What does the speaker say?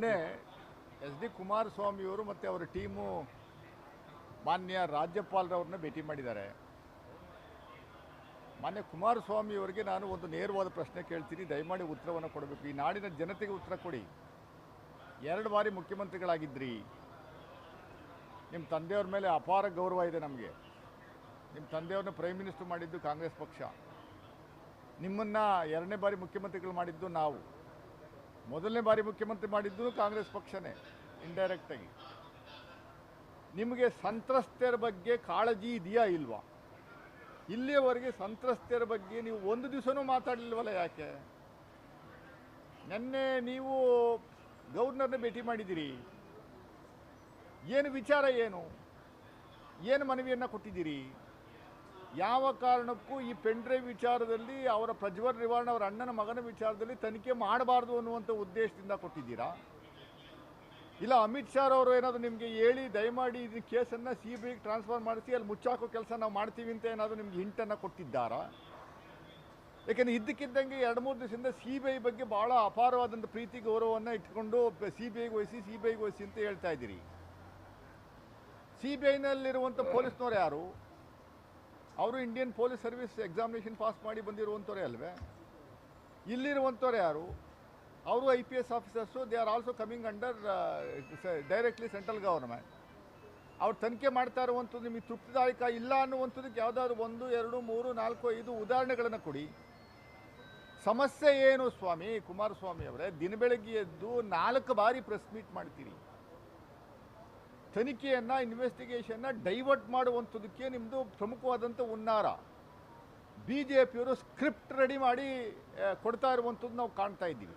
ನಿನ್ನೆ S D ಕುಮಾರಸ್ವಾಮಿಯವರು ಮತ್ತು ಅವರ ಟೀಮು ಮಾನ್ಯ ರಾಜ್ಯಪಾಲರವ್ರನ್ನ ಭೇಟಿ ಮಾಡಿದ್ದಾರೆ. ಮಾನ್ಯ ಕುಮಾರಸ್ವಾಮಿಯವರಿಗೆ ನಾನು ಒಂದು ನೇರವಾದ ಪ್ರಶ್ನೆ ಕೇಳ್ತೀನಿ, ದಯಮಾಡಿ ಉತ್ತರವನ್ನು ಕೊಡಬೇಕು. ಈ ನಾಡಿನ ಜನತೆಗೆ ಉತ್ತರ ಕೊಡಿ. 2 ಬಾರಿ ಮುಖ್ಯಮಂತ್ರಿಗಳಾಗಿದ್ರಿ. ನಿಮ್ಮ ತಂದೆಯವ್ರ ಮೇಲೆ ಅಪಾರ ಗೌರವ ಇದೆ ನಮಗೆ. ನಿಮ್ಮ ತಂದೆಯವ್ರನ್ನ ಪ್ರೈಮ್ ಮಿನಿಸ್ಟರ್ ಮಾಡಿದ್ದು ಕಾಂಗ್ರೆಸ್ ಪಕ್ಷ, ನಿಮ್ಮನ್ನು 2ನೇ ಬಾರಿ ಮುಖ್ಯಮಂತ್ರಿಗಳು ಮಾಡಿದ್ದು ನಾವು, 1ನೇ ಬಾರಿ ಮುಖ್ಯಮಂತ್ರಿ ಮಾಡಿದ್ದು ಕಾಂಗ್ರೆಸ್ ಪಕ್ಷನೇ ಇಂಡೈರೆಕ್ಟಾಗಿ. ನಿಮಗೆ ಸಂತ್ರಸ್ತರ ಬಗ್ಗೆ ಕಾಳಜಿ ಇದೆಯಾ ಇಲ್ವಾ? ಇಲ್ಲಿಯವರೆಗೆ ಸಂತ್ರಸ್ತರ ಬಗ್ಗೆ ನೀವು ಒಂದು ದಿವಸನೂ ಮಾತಾಡಲಿಲ್ವಲ್ಲ, ಯಾಕೆ? ನಿನ್ನೆ ನೀವು ಗವರ್ನರ್ನ ಭೇಟಿ ಮಾಡಿದ್ದೀರಿ, ಏನು ವಿಚಾರ, ಏನು ಮನವಿಯನ್ನು ಕೊಟ್ಟಿದ್ದೀರಿ? ಯಾವ ಕಾರಣಕ್ಕೂ ಈ ಪೆನ್ಡ್ರೈವ್ ವಿಚಾರದಲ್ಲಿ, ಅವರ ಪ್ರಜ್ವಲ್ ರೇವಣ್ಣ ಅವರ ಅಣ್ಣನ ಮಗನ ವಿಚಾರದಲ್ಲಿ ತನಿಖೆ ಮಾಡಬಾರ್ದು ಅನ್ನುವಂಥ ಉದ್ದೇಶದಿಂದ ಕೊಟ್ಟಿದ್ದೀರಾ? ಇಲ್ಲ ಅಮಿತ್ ಶಾ ಅವರು ಏನಾದರೂ ನಿಮಗೆ ಹೇಳಿ ದಯಮಾಡಿ ಇದು ಕೇಸನ್ನು CBIಗೆ ಟ್ರಾನ್ಸ್ಫರ್ ಮಾಡಿಸಿ ಅಲ್ಲಿ ಮುಚ್ಚಾಕೋ ಕೆಲಸ ನಾವು ಮಾಡ್ತೀವಿ ಅಂತ ಏನಾದರೂ ನಿಮ್ಗೆ ಹಿಂಟನ್ನು ಕೊಟ್ಟಿದ್ದಾರಾ? ಯಾಕೆಂದರೆ ಇದ್ದಕ್ಕಿದ್ದಂಗೆ 2-3 ದಿವಸದಿಂದ CBI ಬಗ್ಗೆ ಭಾಳ ಅಪಾರವಾದಂಥ ಪ್ರೀತಿ ಗೌರವವನ್ನು ಇಟ್ಕೊಂಡು CBIಗೆ ವಹಿಸಿ ಅಂತ ಹೇಳ್ತಾ ಇದ್ದೀರಿ. CBIನಲ್ಲಿರುವಂಥ ಪೊಲೀಸ್ನವ್ರು ಯಾರು? ಅವರು Indian police service examination pass ಮಾಡಿ ಬಂದಿರುವಂಥವ್ರೆ ಅಲ್ವೇ? ಇಲ್ಲಿರುವಂಥವ್ರು ಯಾರು? ಅವರು IPS officers. They are also coming under directly central government. ಅವ್ರು ತನಿಖೆ ಮಾಡ್ತಾ ಇರುವಂಥದ್ದು ನಿಮಗೆ ತೃಪ್ತಿದಾಯಕ ಇಲ್ಲ ಅನ್ನುವಂಥದ್ದಕ್ಕೆ ಯಾವುದಾದ್ರು 1, 2, 3, 4, 5 ಉದಾಹರಣೆಗಳನ್ನು ಕೊಡಿ. ಸಮಸ್ಯೆ ಏನು ಸ್ವಾಮಿ ಕುಮಾರಸ್ವಾಮಿ ಅವರೇ? ದಿನ ಬೆಳಗ್ಗೆ ಎದ್ದು 4 ಬಾರಿ ಪ್ರೆಸ್ ಮೀಟ್ ಮಾಡ್ತೀರಿ. ತನಿಖೆಯನ್ನು, ಇನ್ವೆಸ್ಟಿಗೇಷನ್ನ ಡೈವರ್ಟ್ ಮಾಡುವಂಥದ್ದಕ್ಕೆ ನಿಮ್ಮದು ಪ್ರಮುಖವಾದಂಥ ಹುನ್ನಾರ. BJPಯವರು ಸ್ಕ್ರಿಪ್ಟ್ ರೆಡಿ ಮಾಡಿ ಕೊಡ್ತಾ ಇರುವಂಥದ್ದು ನಾವು ಕಾಣ್ತಾ ಇದ್ದೀವಿ.